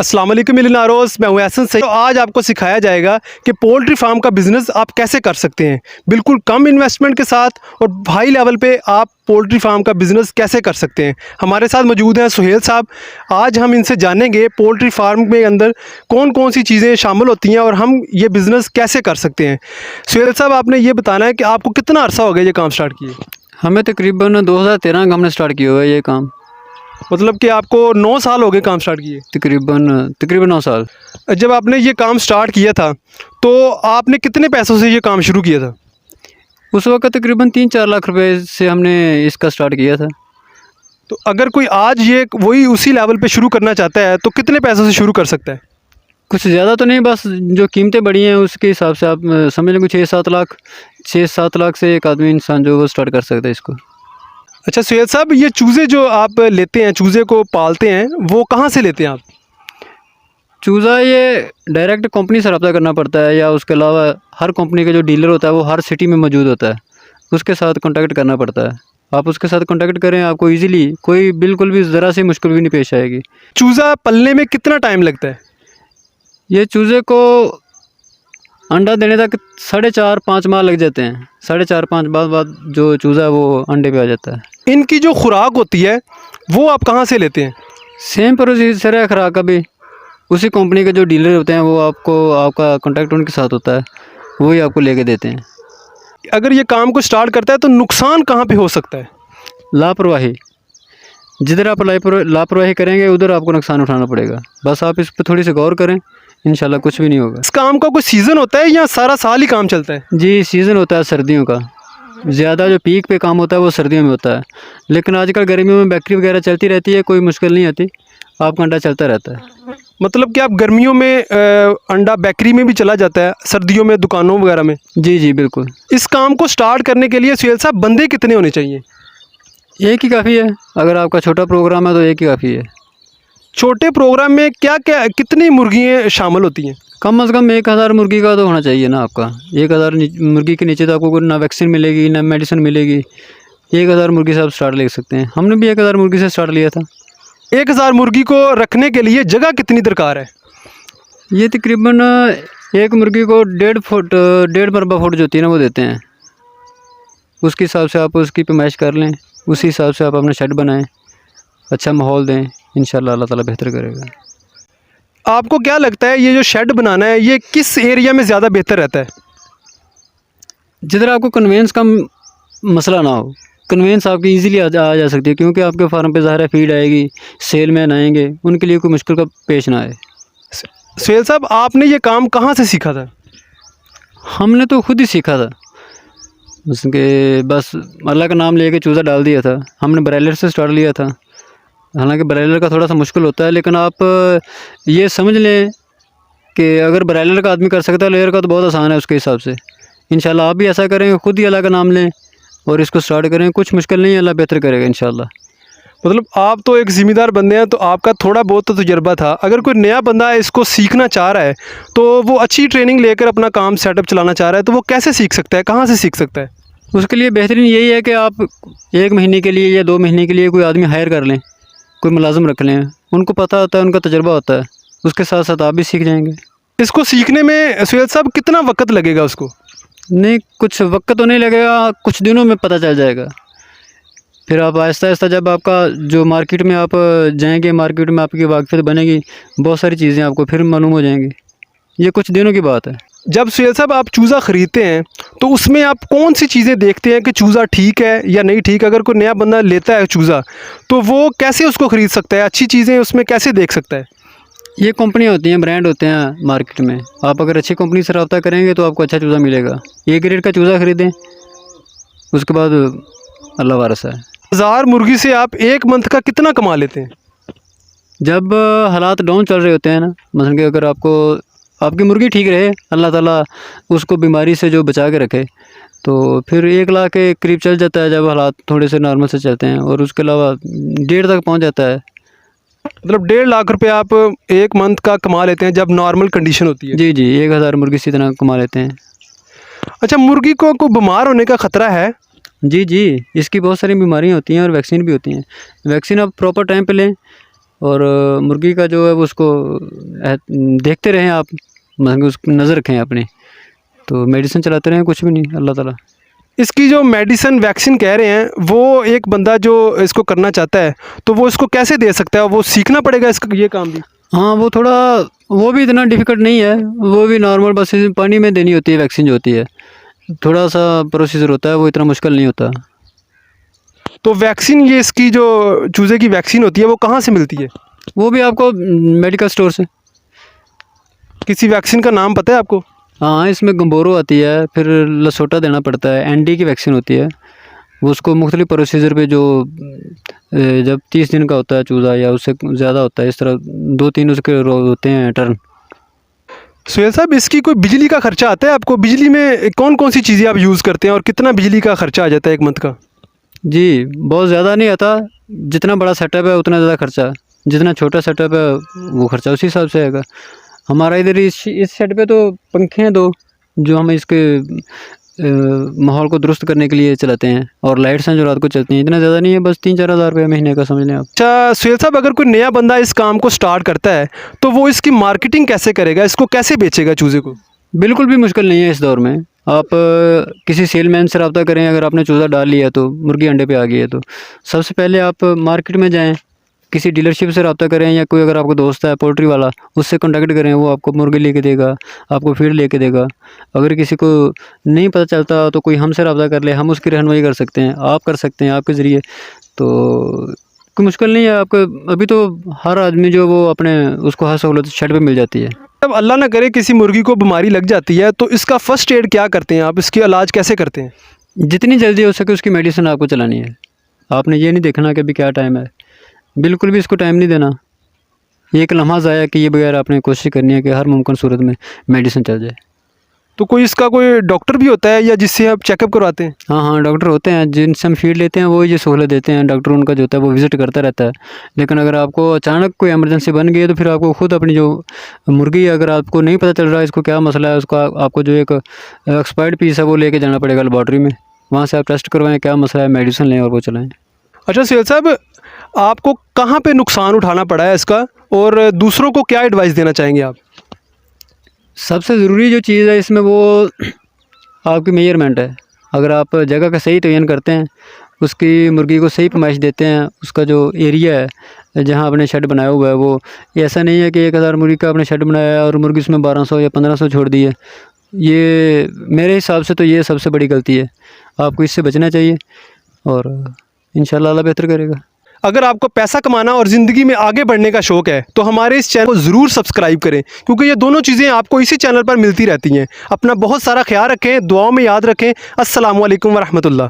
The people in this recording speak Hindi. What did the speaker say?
अस्सलाम वालेकुम मिलनारोस, मैं हूं एहसन सईद। तो आज आपको सिखाया जाएगा कि पोल्ट्री फार्म का बिज़नेस आप कैसे कर सकते हैं बिल्कुल कम इन्वेस्टमेंट के साथ और हाई लेवल पे आप पोल्ट्री फार्म का बिज़नेस कैसे कर सकते हैं। हमारे साथ मौजूद हैं सुहेल साहब। आज हम इनसे जानेंगे पोल्ट्री फार्म के अंदर कौन कौन सी चीज़ें शामिल होती हैं और हम ये बिज़नेस कैसे कर सकते हैं। सुहेल साहब, आपने ये बताना है कि आपको कितना अरसा हो गया ये काम स्टार्ट किए। हमें तकरीबन 2013 का हमने स्टार्ट किया हुआ है ये काम। मतलब कि आपको 9 साल हो गए काम स्टार्ट किए। तकरीबन 9 साल। जब आपने ये काम स्टार्ट किया था तो आपने कितने पैसों से ये काम शुरू किया था? उस वक्त तकरीबन 3-4 लाख रुपए से हमने इसका स्टार्ट किया था। तो अगर कोई आज ये वही उसी लेवल पे शुरू करना चाहता है तो कितने पैसों से शुरू कर सकता है? कुछ ज़्यादा तो नहीं, बस जो कीमतें बढ़ी हैं उसके हिसाब से आप समझ लें 6-7 लाख से एक आदमी इंसान जो वो स्टार्ट कर सकता है इसको। अच्छा सुहेल साहब, ये चूज़े जो आप लेते हैं, चूज़े को पालते हैं, वो कहाँ से लेते हैं आप? चूज़ा ये डायरेक्ट कंपनी से रब्ता करना पड़ता है, या उसके अलावा हर कंपनी का जो डीलर होता है वो हर सिटी में मौजूद होता है, उसके साथ कांटेक्ट करना पड़ता है। आप उसके साथ कांटेक्ट करें, आपको इजीली कोई बिल्कुल भी ज़रा सी मुश्किल भी नहीं पेश आएगी। चूज़ा पलने में कितना टाइम लगता है? ये चूज़े को अंडा देने तक 4.5-5 माह लग जाते हैं। 4.5-5 बाद जो चूज़ा है वो अंडे पे आ जाता है। इनकी जो खुराक होती है वो आप कहाँ से लेते हैं? सेम प्रोसीजर है खुराक का भी। उसी कंपनी के जो डीलर होते हैं वो आपका कांटेक्ट उनके साथ होता है, वही आपको लेके देते हैं। अगर ये काम को स्टार्ट करता है तो नुकसान कहाँ पे हो सकता है? लापरवाही, जिधर आप लापरवाही करेंगे उधर आपको नुकसान उठाना पड़ेगा। बस आप इस पर थोड़ी सी गौर करें, इंशाल्लाह कुछ भी नहीं होगा। इस काम का कोई सीज़न होता है या सारा साल ही काम चलता है? जी, सीज़न होता है सर्दियों का। ज़्यादा जो पीक पे काम होता है वो सर्दियों में होता है, लेकिन आजकल गर्मियों में बैकरी वगैरह चलती रहती है, कोई मुश्किल नहीं आती, आपका अंडा चलता रहता है। मतलब कि आप गर्मियों में अंडा बेकरी में भी चला जाता है, सर्दियों में दुकानों वगैरह में? जी जी बिल्कुल। इस काम को स्टार्ट करने के लिए सुहेल साहब बंदे कितने होने चाहिए? एक ही काफ़ी है। अगर आपका छोटा प्रोग्राम है तो एक ही काफ़ी है। छोटे प्रोग्राम में क्या क्या कितनी मुर्गियाँ शामिल होती हैं? कम से कम 1000 मुर्गी का तो होना चाहिए ना आपका। 1000 मुर्गी के नीचे तो आपको ना वैक्सीन मिलेगी ना मेडिसिन मिलेगी। 1000 मुर्गी से आप स्टार्ट ले सकते हैं। हमने भी 1000 मुर्गी से स्टार्ट लिया था। 1000 मुर्गी को रखने के लिए जगह कितनी दरकार है? ये तकरीबन एक मुर्गी को 1.5 मरबा फुट जो होती है ना वो देते हैं। उसके हिसाब से आप उसकी पैमाइश कर लें, उसी हिसाब से आप अपना शेड बनाएं, अच्छा माहौल दें, इंशाल्लाह अल्लाह ताला बेहतर करेगा। आपको क्या लगता है ये जो शेड बनाना है ये किस एरिया में ज़्यादा बेहतर रहता है? जिधर आपको कन्वेंस का मसला ना हो। कन्वेंस आपकी इजीली आ जा सकती है, क्योंकि आपके फार्म पे ज़ाहिर है फीड आएगी, सेलमैन आएंगे, उनके लिए कोई मुश्किल का पेश ना आए। सुहेल साहब, आपने ये काम कहाँ से सीखा था? हमने तो खुद ही सीखा था, बस अल्लाह का नाम लेके चूज़ा डाल दिया था। हमने ब्रायलर से स्टार्ट लिया था। हालांकि ब्रायलर का थोड़ा सा मुश्किल होता है, लेकिन आप ये समझ लें कि अगर ब्रायलर का आदमी कर सकता है, लेयर का तो बहुत आसान है उसके हिसाब से। इंशाल्लाह आप भी ऐसा करेंगे, खुद ही अल्लाह का नाम लें और इसको स्टार्ट करें, कुछ मुश्किल नहीं है, अल्लाह बेहतर करेगा इंशाल्लाह। मतलब आप तो एक ज़िम्मेदार बंदे हैं, तो आपका थोड़ा बहुत तो तजुर्बा था। अगर कोई नया बंदा इसको सीखना चाह रहा है तो वो अच्छी ट्रेनिंग लेकर अपना काम सेटअप चलाना चाह रहा है, तो वो कैसे सीख सकता है, कहाँ से सीख सकता है? उसके लिए बेहतरीन यही है कि आप 1 महीने के लिए या 2 महीने के लिए कोई आदमी हायर कर लें, कोई मुलाजिम रख लें। उनको पता होता है, उनका तजुर्बा होता है, उसके साथ साथ आप भी सीख जाएंगे। इसको सीखने में सुहेल साहब कितना वक्त लगेगा उसको? नहीं, कुछ वक्त तो नहीं लगेगा, कुछ दिनों में पता चल जाएगा। फिर आप आहिस्ता आहिस्ता जब आपका जो मार्केट में आप जाएंगे, मार्केट में आपकी वाक़फ़ियत बनेगी, बहुत सारी चीज़ें आपको फिर मालूम हो जाएंगी। ये कुछ दिनों की बात है। जब सुहेल साहब आप चूज़ा ख़रीदते हैं तो उसमें आप कौन सी चीज़ें देखते हैं कि चूज़ा ठीक है या नहीं ठीक? अगर कोई नया बंदा लेता है चूज़ा तो वो कैसे उसको ख़रीद सकता है, अच्छी चीज़ें उसमें कैसे देख सकता है? ये कंपनियाँ होती हैं, ब्रांड होते हैं मार्केट में। आप अगर अच्छी कंपनी से रब्ता करेंगे तो आपको अच्छा चूज़ा मिलेगा। ए ग्रेड का चूज़ा ख़रीदें, उसके बाद अल्लाह वारिस है। 1000 मुर्गी से आप एक मंथ का कितना कमा लेते हैं? जब हालात डाउन चल रहे होते हैं ना, मसलन कि अगर आपकी मुर्गी ठीक रहे, अल्लाह ताला उसको बीमारी से जो बचा के रखे, तो फिर 1 लाख के करीब चल जाता है जब हालात थोड़े से नॉर्मल से चलते हैं, और उसके अलावा 1.5 तक पहुंच जाता है। मतलब 1.5 लाख रुपए आप एक मंथ का कमा लेते हैं जब नॉर्मल कंडीशन होती है? जी जी, 1000 मुर्गी इसी तरह कमा लेते हैं। अच्छा, मुर्गी को कोई बीमार होने का ख़तरा है? जी जी, इसकी बहुत सारी बीमारियाँ होती हैं और वैक्सीन भी होती हैं। वैक्सीन आप प्रॉपर टाइम पे लें, और मुर्गी का जो है वो उसको देखते रहें आप, मतलब उस नज़र रखें अपनी, तो मेडिसिन चलाते रहें, कुछ भी नहीं, अल्लाह ताला। इसकी जो मेडिसिन वैक्सीन कह रहे हैं वो एक बंदा जो इसको करना चाहता है तो वो इसको कैसे दे सकता है? वो सीखना पड़ेगा इसका ये काम भी? हाँ, वो थोड़ा, वो भी इतना डिफ़िकल्ट नहीं है, वो भी नॉर्मल बस पानी में देनी होती है वैक्सीन जो होती है, थोड़ा सा प्रोसीजर होता है, वो इतना मुश्किल नहीं होता। तो वैक्सीन ये इसकी जो चूज़े की वैक्सीन होती है वो कहाँ से मिलती है? वो भी आपको मेडिकल स्टोर से। किसी वैक्सीन का नाम पता है आपको? हाँ, इसमें गंबोरो आती है, फिर लसोटा देना पड़ता है, एनडी की वैक्सीन होती है, वो उसको मुख्तलिफ प्रोसीजर पे जो जब 30 दिन का होता है चूज़ा या उससे ज़्यादा होता है, इस तरह 2-3 उसके होते हैं टर्न। सुहेल साहब, इसकी कोई बिजली का खर्चा आता है आपको? बिजली में कौन कौन सी चीज़ें आप यूज़ करते हैं और कितना बिजली का खर्चा आ जाता है एक मंथ का? जी, बहुत ज़्यादा नहीं आता, जितना बड़ा सेटअप है उतना ज़्यादा खर्चा, जितना छोटा सेटअप है वो खर्चा उसी हिसाब से आएगा। हमारा इधर इस सेट पे तो पंखे हैं 2, जो हम इसके माहौल को दुरुस्त करने के लिए चलाते हैं, और लाइट्स हैं जो रात को चलती हैं, इतना ज़्यादा नहीं है, बस 3-4 हज़ार रुपये महीने का समझ लें आप। अच्छा सुहेल साहब, अगर कोई नया बंदा इस काम को स्टार्ट करता है तो वो इसकी मार्केटिंग कैसे करेगा? इसको कैसे बेचेगा चूज़े को? बिल्कुल भी मुश्किल नहीं है इस दौर में। आप किसी सेलमैन से रब्ता करें, अगर आपने चूज़ा डाल लिया तो मुर्गी अंडे पे आ गई है तो सबसे पहले आप मार्केट में जाएँ, किसी डीलरशिप से रब्ता करें, या कोई अगर आपको दोस्त है पोल्ट्री वाला उससे कॉन्टैक्ट करें, वो आपको मुर्गी लेके देगा, आपको फीड लेके देगा। अगर किसी को नहीं पता चलता तो कोई हमसे रब्ता कर ले, हम उसकी रहनुमाई कर सकते हैं, आप कर सकते हैं आपके ज़रिए, तो कोई मुश्किल नहीं है आपको। अभी तो हर आदमी जो वो अपने उसको हर सहूलत शेड पे मिल जाती है। अब अल्लाह ना करे किसी मुर्गी को बीमारी लग जाती है तो इसका फर्स्ट एड क्या करते हैं आप? इसकी इलाज कैसे करते हैं? जितनी जल्दी हो सके उसकी मेडिसिन आपको चलानी है। आपने ये नहीं देखना कि अभी क्या टाइम है, बिल्कुल भी इसको टाइम नहीं देना। ये एक लम्हा ज़ाया किए बगैर आपने कोशिश करनी है कि हर मुमकिन सूरत में मेडिसिन चल जाए। तो कोई इसका कोई डॉक्टर भी होता है या जिससे आप चेकअप करवाते हैं? हाँ, हाँ, डॉक्टर होते हैं जिनसे हम फीड लेते हैं, वो ये सहूलत देते हैं। डॉक्टर उनका जो होता है वो विज़िट करता रहता है। लेकिन अगर आपको अचानक कोई इमरजेंसी बन गई है तो फिर आपको खुद अपनी जो मुर्गी है, अगर आपको नहीं पता चल रहा है इसको क्या मसला है, उसका आपको जो एक एक्सपायर्ड पीस है वो लेके जाना पड़ेगा लेबॉर्ट्री में। वहाँ से आप टेस्ट करवाएँ क्या मसला है, मेडिसिन लें और वो चलाएँ। अच्छा सुहेल साहब, आपको कहाँ पे नुकसान उठाना पड़ा है इसका और दूसरों को क्या एडवाइस देना चाहेंगे आप? सबसे ज़रूरी जो चीज़ है इसमें वो आपकी मेजरमेंट है। अगर आप जगह का सही तयन करते हैं, उसकी मुर्गी को सही पैमाइश देते हैं, उसका जो एरिया है जहाँ आपने शेड बनाया हुआ है वो ऐसा नहीं है कि 1000 मुर्गी का आपने शेड बनाया है और मुर्गी उसमें 1200 या 1500 छोड़ दी है। ये मेरे हिसाब से तो ये सबसे बड़ी गलती है। आपको इससे बचना चाहिए और इंशाल्लाह अल्लाह बेहतर करेगा। अगर आपको पैसा कमाना और ज़िंदगी में आगे बढ़ने का शौक़ है तो हमारे इस चैनल को ज़रूर सब्सक्राइब करें, क्योंकि ये दोनों चीज़ें आपको इसी चैनल पर मिलती रहती हैं। अपना बहुत सारा ख्याल रखें, दुआओं में याद रखें। अस्सलामु अलैकुम व रहमतुल्लाह।